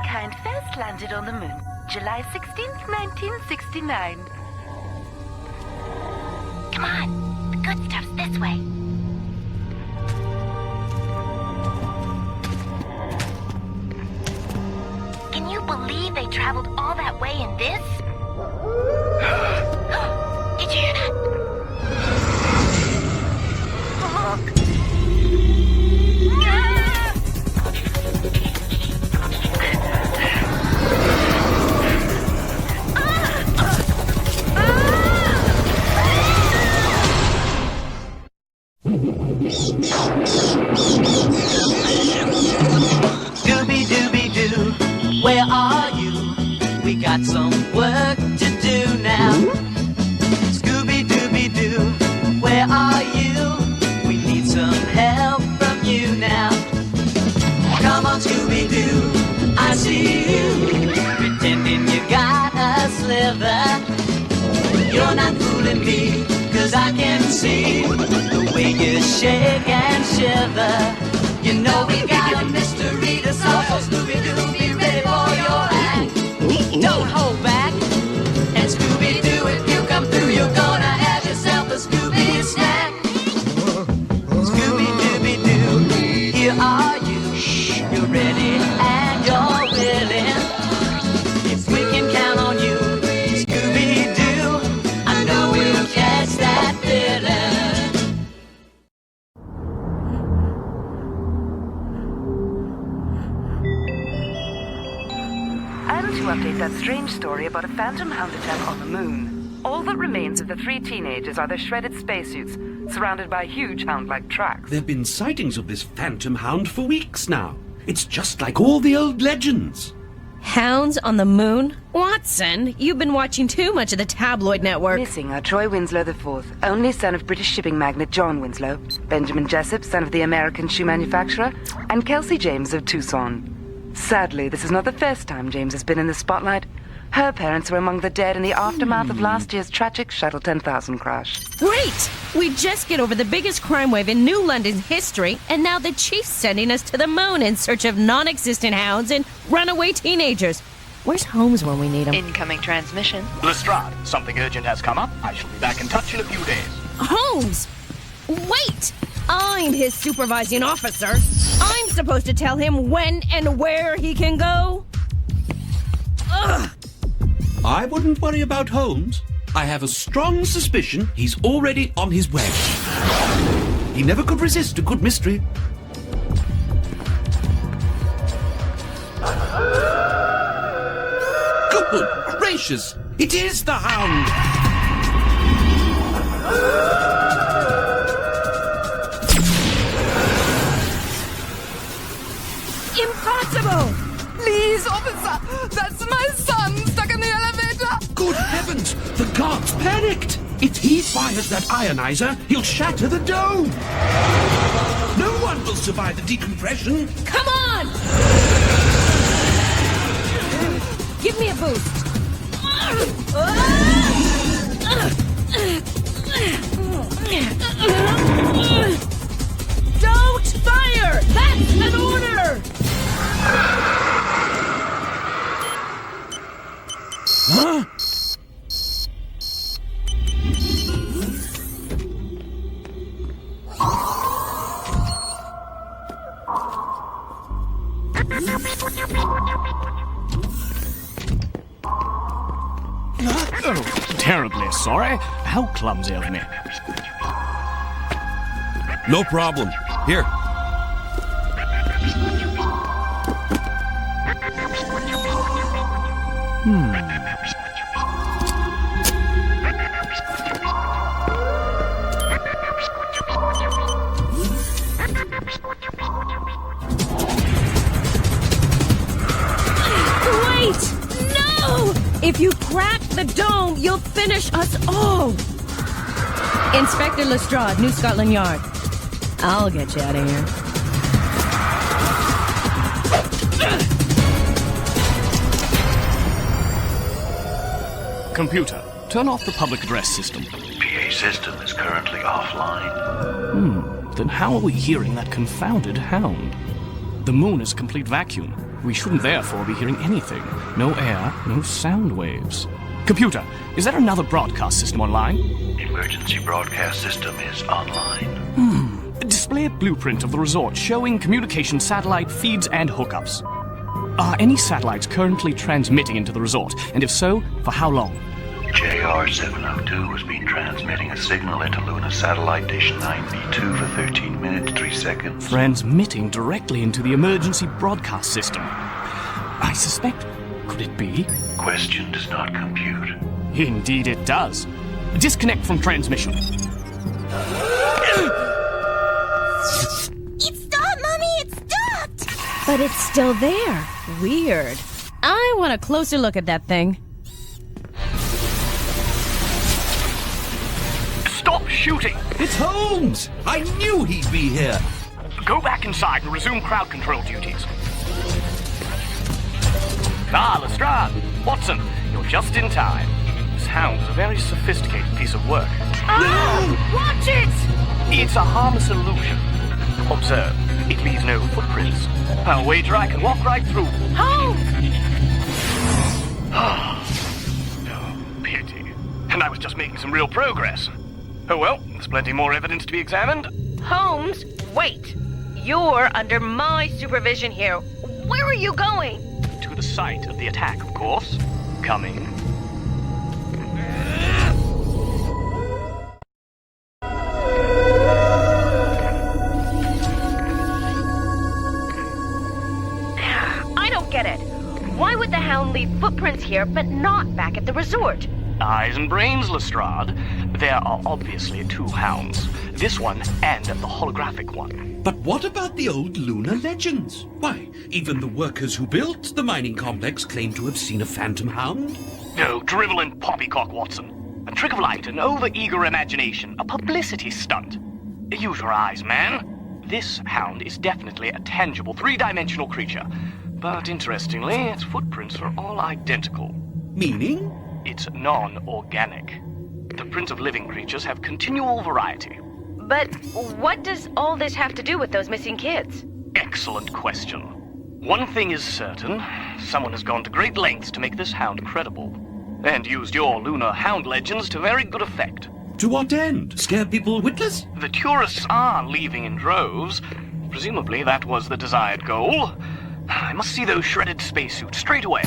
Mankind first landed on the moon, July 16th, 1969. Come on, the good stuff's this way. Can you believe they traveled all that way in this? Did you hear that? Scooby-Dooby-Doo, where are you? We got some work to do now. Scooby-Dooby-Doo, where are you? We need some help from you now. Come on, Scooby-Doo, I see you, pretending you got a sliver. You're not fooling me, 'cause I can see the way you shake and shiver. You know we got a mystery to solve, so Scooby-Doo, be ready for your act. Don't hold back, and Scooby-Doo, if you come through, you're gonna have yourself a Scooby snack. Scooby-Dooby-Doo, here are you. You're ready and you're willing. If we can count on you, Scooby-Doo, I know we'll catch that feeling. And to update that strange story about a phantom hound attack on the moon. All that remains of the 3 teenagers are their shredded spacesuits, surrounded by huge hound-like tracks. There have been sightings of this phantom hound for weeks now. It's just like all the old legends. Hounds on the moon? Watson, you've been watching too much of the tabloid network. Missing are Troy Winslow IV, only son of British shipping magnate John Winslow, Benjamin Jessup, son of the American shoe manufacturer, and Kelsey James of Tucson. Sadly, this is not the first time James has been in the spotlight. Her parents were among the dead in the aftermath of last year's tragic Shuttle 10,000 crash. Great! We just get over the biggest crime wave in New London's history, and now the chief's sending us to the moon in search of non-existent hounds and runaway teenagers. Where's Holmes when we need him? Incoming transmission. Lestrade, something urgent has come up. I shall be back in touch in a few days. Holmes! Wait! I'm his supervising officer. I'm supposed to tell him when and where he can go. Ugh! I wouldn't worry about Holmes. I have a strong suspicion he's already on his way. He never could resist a good mystery. Good gracious! It is the hound! Impossible! Please, officer, that's my son stuck in the elevator. Good heavens! The guard's panicked! If he fires that ionizer, he'll shatter the dome! No one will survive the decompression! Come on! Give me a boost. Don't fire! That's an order! Huh? Oh, terribly sorry. How clumsy of me. No problem. Here. Wait! No! If you crack the dome, you'll finish us all! Inspector Lestrade, New Scotland Yard. I'll get you out of here. Computer, turn off the public address system. PA system is currently offline. Then how are we hearing that confounded hound? The moon is a complete vacuum. We shouldn't therefore be hearing anything. No air, no sound waves. Computer, is there another broadcast system online? Emergency broadcast system is online. Display a blueprint of the resort showing communication satellite feeds and hookups. Are any satellites currently transmitting into the resort? And if so, for how long? JR702 has been transmitting a signal into Luna Satellite Dish 9B2 for 13 minutes, 3 seconds. Transmitting directly into the emergency broadcast system. I suspect, could it be? Question does not compute. Indeed it does. Disconnect from transmission. It stopped, Mommy! It stopped! But it's still there. Weird. I want a closer look at that thing. Stop shooting! It's Holmes! I knew he'd be here! Go back inside and resume crowd control duties. Ah, Lestrade! Watson, you're just in time. This hound is a very sophisticated piece of work. Oh! Watch it! It's a harmless illusion. Observe, it leaves no footprints. I'll wager I can walk right through. Holmes! Oh, pity. And I was just making some real progress. Oh well, there's plenty more evidence to be examined. Holmes, wait. You're under my supervision here. Where are you going? To the site of the attack, of course. Coming. I don't get it. Why would the hound leave footprints here but not back at the resort? Eyes and brains, Lestrade. There are obviously two hounds. This one and the holographic one. But what about the old lunar legends? Why, even the workers who built the mining complex claim to have seen a phantom hound. No, drivel and poppycock, Watson. A trick of light, an over-eager imagination, a publicity stunt. Use your eyes, man. This hound is definitely a tangible, three-dimensional creature. But interestingly, its footprints are all identical. Meaning? It's non-organic. The prints of living creatures have continual variety. But what does all this have to do with those missing kids? Excellent question. One thing is certain. Someone has gone to great lengths to make this hound credible. And used your lunar hound legends to very good effect. To what end? Scare people witless? The tourists are leaving in droves. Presumably that was the desired goal. I must see those shredded spacesuits straight away.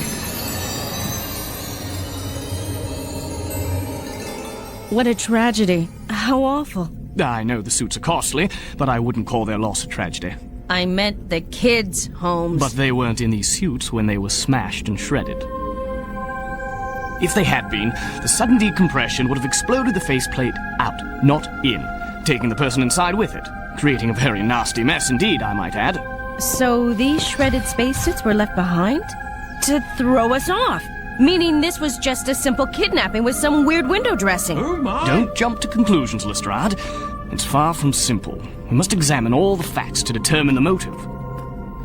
What a tragedy. How awful. I know the suits are costly, but I wouldn't call their loss a tragedy. I meant the kids, Holmes. But they weren't in these suits when they were smashed and shredded. If they had been, the sudden decompression would have exploded the faceplate out, not in, taking the person inside with it, creating a very nasty mess indeed, I might add. So these shredded spacesuits were left behind? To throw us off? Meaning this was just a simple kidnapping with some weird window dressing. Oh my! Don't jump to conclusions, Lestrade. It's far from simple. We must examine all the facts to determine the motive.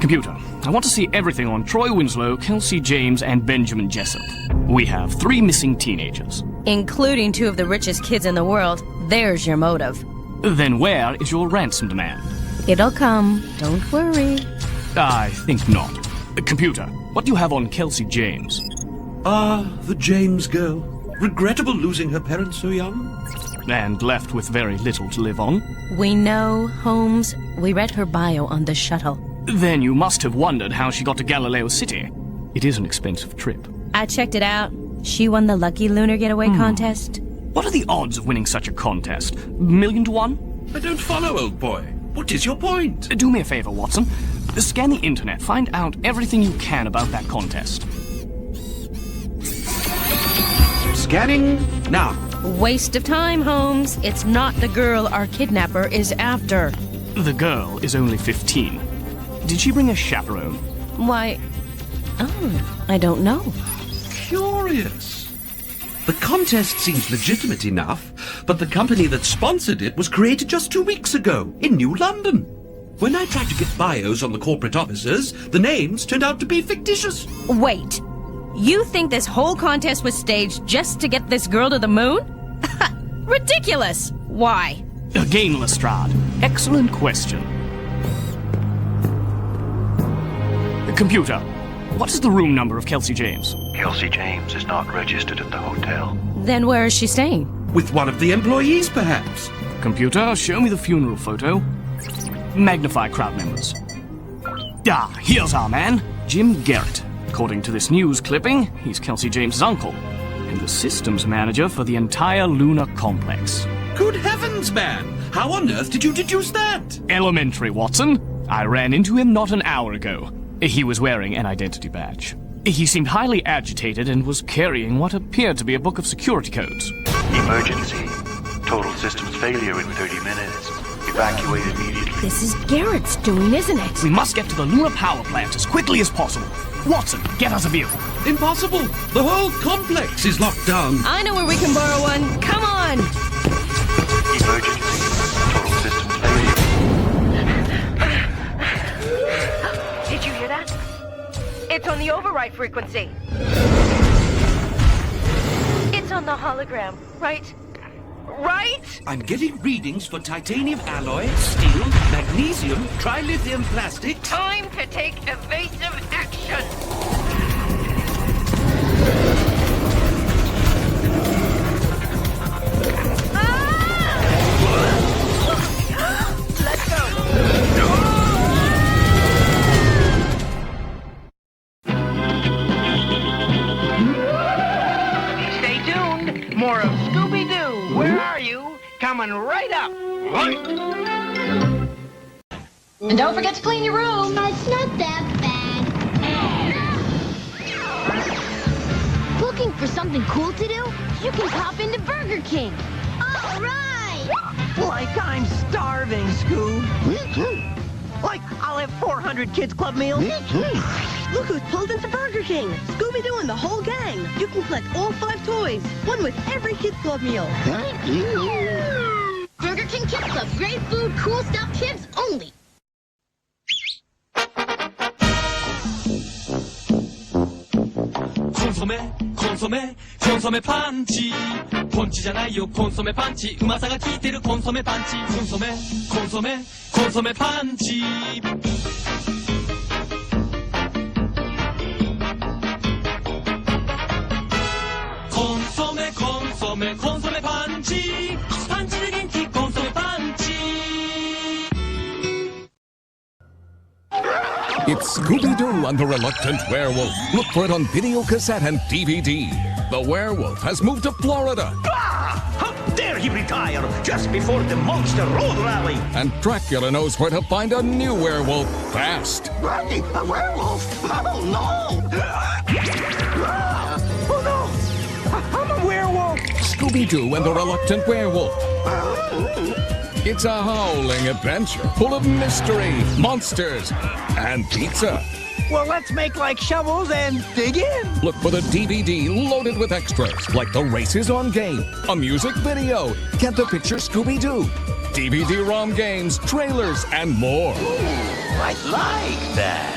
Computer, I want to see everything on Troy Winslow, Kelsey James, and Benjamin Jessup. We have 3 missing teenagers. Including 2 of the richest kids in the world. There's your motive. Then where is your ransom demand? It'll come. Don't worry. I think not. Computer, what do you have on Kelsey James? The James girl. Regrettable losing her parents so young. And left with very little to live on. We know, Holmes. We read her bio on the shuttle. Then you must have wondered how she got to Galileo City. It is an expensive trip. I checked it out. She won the Lucky Lunar Getaway contest. What are the odds of winning such a contest? 1,000,000 to 1? I don't follow, old boy. What is your point? Do me a favor, Watson. Scan the internet. Find out everything you can about that contest. Scanning now. Waste of time, Holmes. It's not the girl our kidnapper is after. The girl is only 15. Did she bring a chaperone? Why... Oh, I don't know. Curious. The contest seems legitimate enough, but the company that sponsored it was created just 2 weeks ago in New London. When I tried to get bios on the corporate officers, the names turned out to be fictitious. Wait. You think this whole contest was staged just to get this girl to the moon? Ridiculous! Why? Again, Lestrade. Excellent question. Computer, What is the room number of Kelsey James? Kelsey James is not registered at the hotel. Then where is she staying? With one of the employees, perhaps. Computer, show me the funeral photo. Magnify crowd members. Ah, here's our man, Jim Garrett. According to this news clipping, he's Kelsey James's uncle and the systems manager for the entire lunar complex. Good heavens, man! How on earth did you deduce that? Elementary, Watson. I ran into him not an hour ago. He was wearing an identity badge. He seemed highly agitated and was carrying what appeared to be a book of security codes. Emergency. Total systems failure in 30 minutes. Evacuate immediately. This is Garrett's doing, isn't it? We must get to the lunar power plant as quickly as possible. Watson, get us a vehicle. Impossible! The whole complex is locked down. I know where we can borrow one. Come on! Emergency. Total systems failure. Did you hear that? It's on the override frequency. It's on the hologram, right? Right? I'm getting readings for titanium alloy, steel, magnesium, trilithium plastic. Time to take evasive action. Let's go. Stay tuned. More of Scooby-Doo. Where are you? Coming right up. And don't forget to clean your room. It's not that bad. Looking for something cool to do? You can pop into Burger King. All right. Like I'm starving, Scoob. Me too. Like I'll have 400 Kids Club meals. Me too. Look who's pulled into Burger King. Scooby-Doo and the whole gang. You can collect all 5 toys. One with every Kids Club meal. Thank you. Burger King Kids Club. Great food, cool stuff, kids only. 콘소메 펀치 펀치잖아요 콘소메 펀치 음악사가 기대를 콘소메 펀치 콘소메 펀치 콘소메 펀치 펀치는 인기 콘소메 펀치. It's Scooby-Doo and the Reluctant Werewolf. Look for it on video cassette and DVD. The werewolf has moved to Florida. How dare he retire just before the Monster Road Rally? And Dracula knows where to find a new werewolf fast. Right, a werewolf? Oh no! Oh no! I'm a werewolf! Scooby-Doo and the Reluctant Werewolf. It's a howling adventure full of mystery, monsters, and pizza. Well, let's make like shovels and dig in. Look for the DVD loaded with extras, like the races on game, a music video, get the picture Scooby-Doo, DVD-ROM games, trailers, and more. I like that.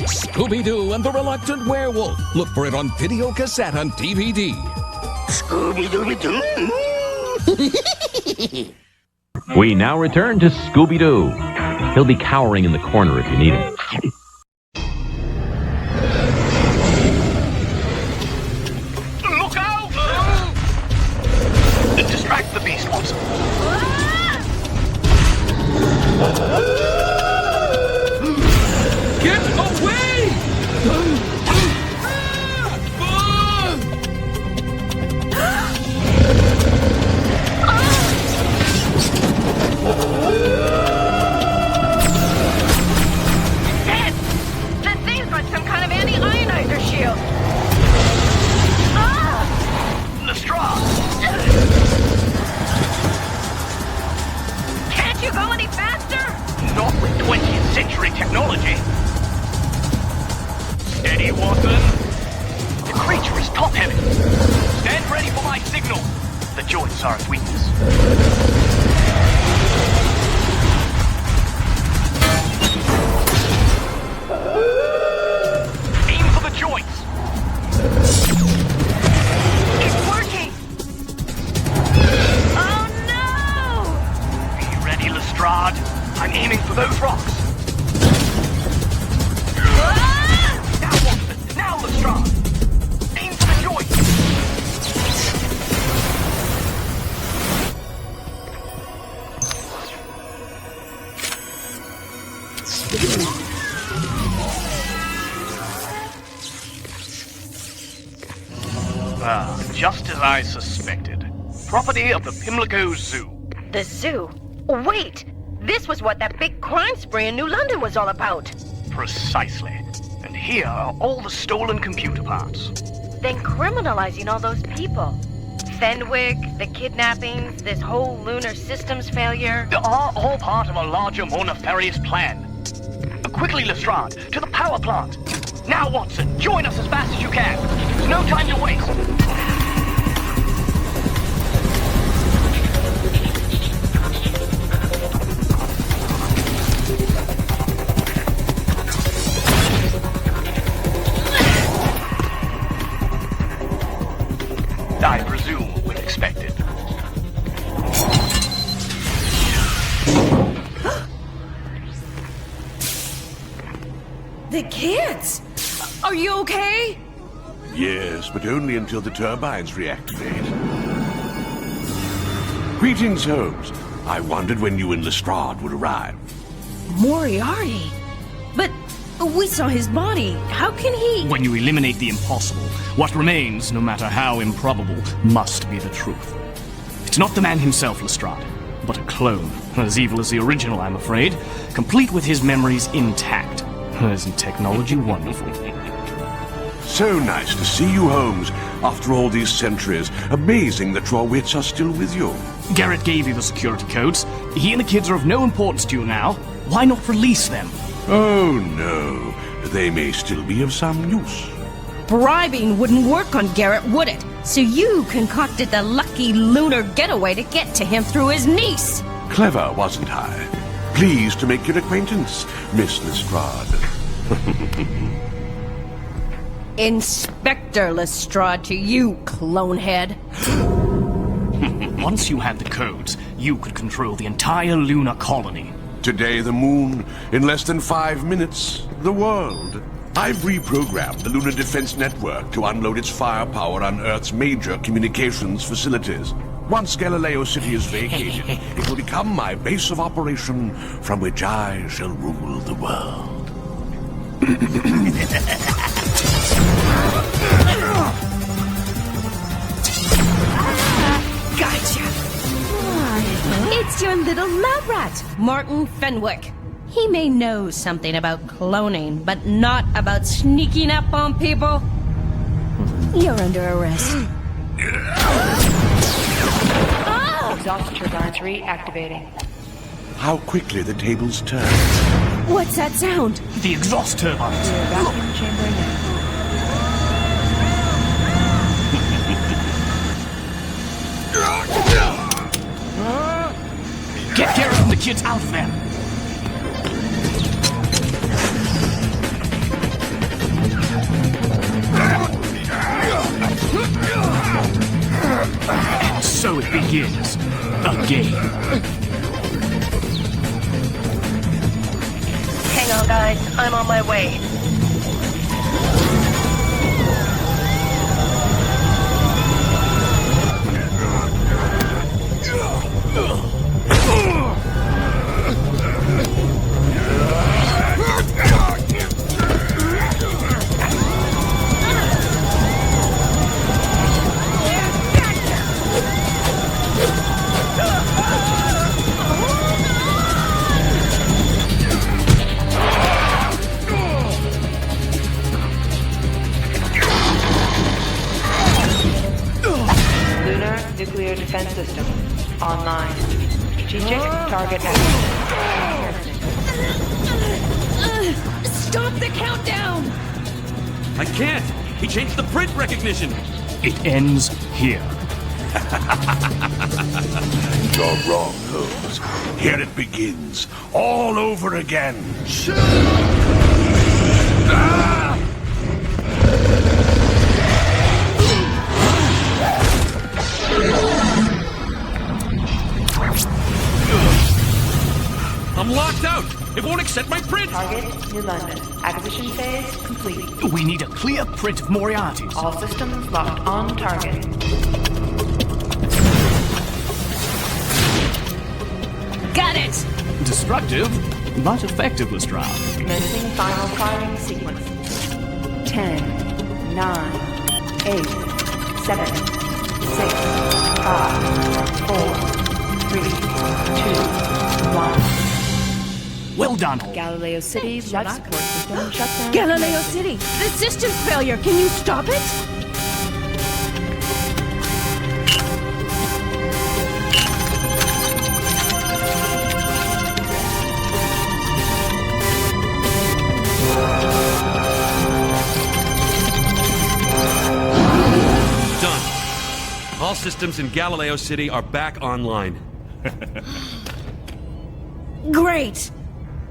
Scooby-Doo and the Reluctant Werewolf. Look for it on video cassette and DVD. Scooby-Dooby-Doo. We now return to Scooby-Doo. He'll be cowering in the corner if you need him. Look out! Distract the beast, Watson. Get away! Dead! That thing's got some kind of anti-ionizer shield. Lestrade! Can't you go any faster? Not with 20th century technology. Steady, Watson. The creature is top-heavy. Stand ready for my signal. The joints are its weakness. Aim for the joints. It's working. Oh no! Be ready, Lestrade. I'm aiming for those rocks. Now, Watson, Just as I suspected. Property of the Pimlico Zoo. The zoo? Wait! This was what that big crime spree in New London was all about. Precisely. And here are all the stolen computer parts. Then criminalizing all those people. Fenwick, the kidnappings, this whole lunar systems failure. They are all part of a larger, more nefarious plan. Quickly, Lestrade, to the power plant. Now, Watson, join us as fast as you can. There's no time to waste. I presume with expected. The kids! Are you okay? Yes, but only until the turbines reactivate. Greetings, Holmes. I wondered when you and Lestrade would arrive. Moriarty? But we saw his body. How can he... When you eliminate the impossible, what remains, no matter how improbable, must be the truth. It's not the man himself, Lestrade, but a clone. As evil as the original, I'm afraid, complete with his memories intact. Isn't technology wonderful? So nice to see you, Holmes. After all these centuries, amazing that your wits are still with you. Garrett gave you the security codes. He and the kids are of no importance to you now. Why not release them? Oh, no. They may still be of some use. Bribing wouldn't work on Garrett, would it? So you concocted the lucky lunar getaway to get to him through his niece. Clever, wasn't I? Pleased to make your acquaintance, Miss Lestrade. Inspector Lestrade to you, clonehead. Once you had the codes, you could control the entire lunar colony. Today the moon, in less than 5 minutes, the world. I've reprogrammed the Lunar Defense Network to unload its firepower on Earth's major communications facilities. Once Galileo City is vacated, it will become my base of operation from which I shall rule the world. Gotcha! It's your little lab rat, Martin Fenwick. He may know something about cloning, but not about sneaking up on people. You're under arrest. Exhaust turbines reactivating. How quickly the tables turn. What's that sound? The exhaust turbines. We're vacuum chamber now. Get Garrett and the kids out of there. And so it begins. Again. Hang on, guys. I'm on my way. Nuclear defense system online. Strategic target active. Stop the countdown! I can't! He changed the print recognition! It ends here. You're wrong, Holmes. Here it begins. All over again. I'm locked out! It won't accept my print! Target, New London. Acquisition phase complete. We need a clear print of Moriarty's. All systems locked on target. Got it! Destructive, but effective, Lestrade. Commencing final firing sequence. 10, 9, 8, 7, 6, 5, 4, 3, 2, 1. Well done. Galileo City, life support system shut down. Galileo City, the system's failure. Can you stop it? Done. All systems in Galileo City are back online. Great.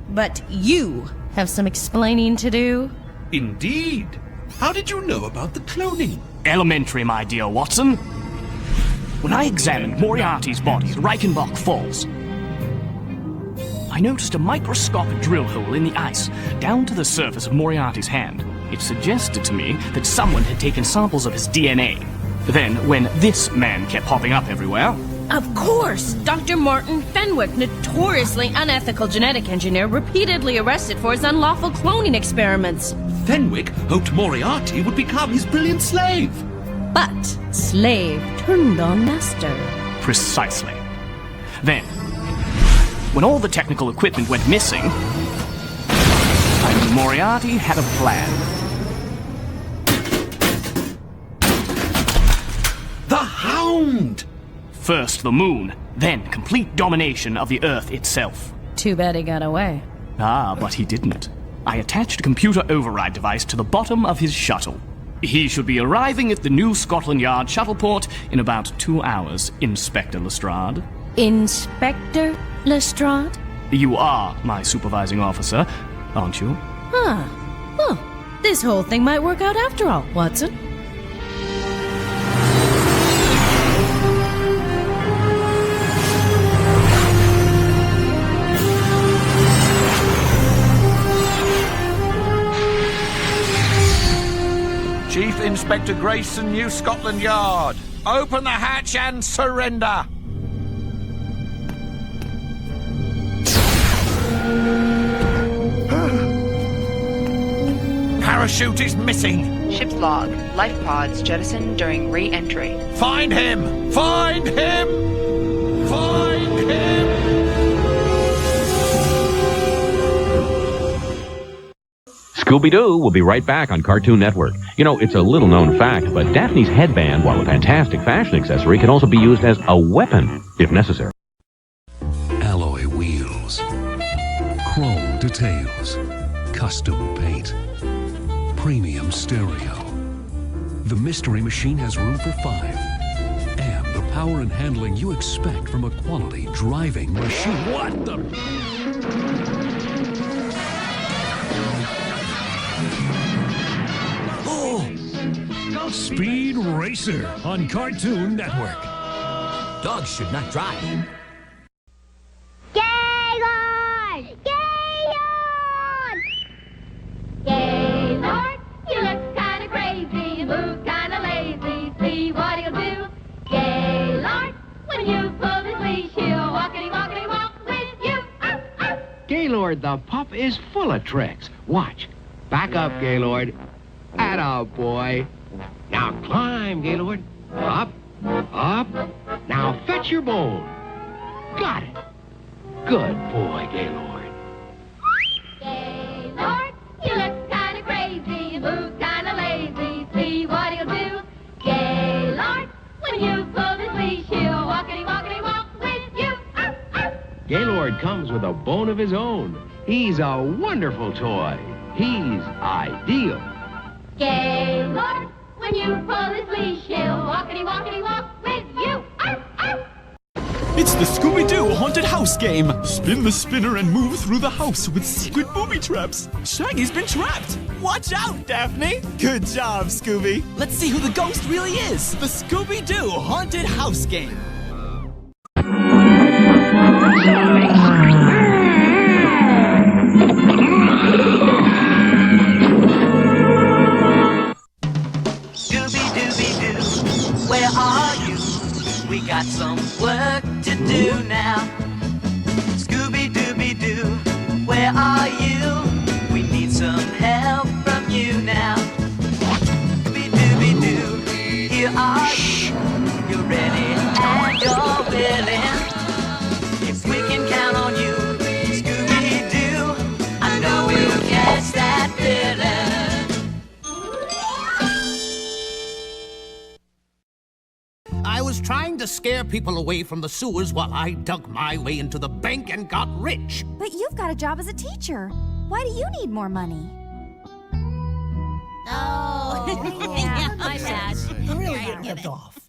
But you have some explaining to do. Indeed. How did you know about the cloning? Elementary, my dear Watson. When I examined Moriarty's body at Reichenbach Falls, I noticed a microscopic drill hole in the ice down to the surface of Moriarty's hand. It suggested to me that someone had taken samples of his DNA. Then, when this man kept popping up everywhere... Of course! Dr. Martin Fenwick, notoriously unethical genetic engineer, repeatedly arrested for his unlawful cloning experiments. Fenwick hoped Moriarty would become his brilliant slave. But slave turned on master. Precisely. Then, when all the technical equipment went missing, I knew Moriarty had a plan. The Hound! First the moon, then complete domination of the Earth itself. Too bad he got away. Ah, but he didn't. I attached a computer override device to the bottom of his shuttle. He should be arriving at the new Scotland Yard shuttleport in about 2 hours, Inspector Lestrade. Inspector Lestrade? You are my supervising officer, aren't you? Huh. Well, this whole thing might work out after all, Watson. Chief Inspector Grayson, New Scotland Yard. Open the hatch and surrender. Parachute is missing. Ship's log. Life pods jettisoned during re-entry. Find him! Find him! Find him! Scooby-Doo will be right back on Cartoon Network. You know, it's a little-known fact, but Daphne's headband, while a fantastic fashion accessory, can also be used as a weapon, if necessary. Alloy wheels, chrome details, custom paint, premium stereo. The Mystery Machine has room for 5. And the power and handling you expect from a quality driving machine. What the... Speed Racer on Cartoon Network. Dogs should not drive. Gaylord! Gaylord! Gaylord, you look kinda crazy, you move kinda lazy, see what he'll do. Gaylord, when you pull his leash, he'll walkity walk with you. Gaylord the pup is full of tricks. Watch. Back up, Gaylord. Atta boy. Now climb, Gaylord. Up, up. Now fetch your bone. Got it. Good boy, Gaylord. Gaylord, you look kinda crazy, you move kinda lazy, see what he'll do. Gaylord, when you pull his leash, he'll walkity walk with you. Gaylord comes with a bone of his own. He's a wonderful toy. He's ideal. Gaylord, when you pull his leash, he'll walkity walk with you. It's the Scooby-Doo Haunted House game. Spin the spinner and move through the house with secret booby traps. Shaggy's been trapped. Watch out, Daphne. Good job, Scooby. Let's see who the ghost really is. The Scooby-Doo Haunted House game. Scooby-Dooby-Doo, where are you? We got some work to do now. Scooby-Dooby-Doo, where to scare people away from the sewers while I dug my way into the bank and got rich. But you've got a job as a teacher. Why do you need more money? Oh, yeah, my bad. Really getting ripped off.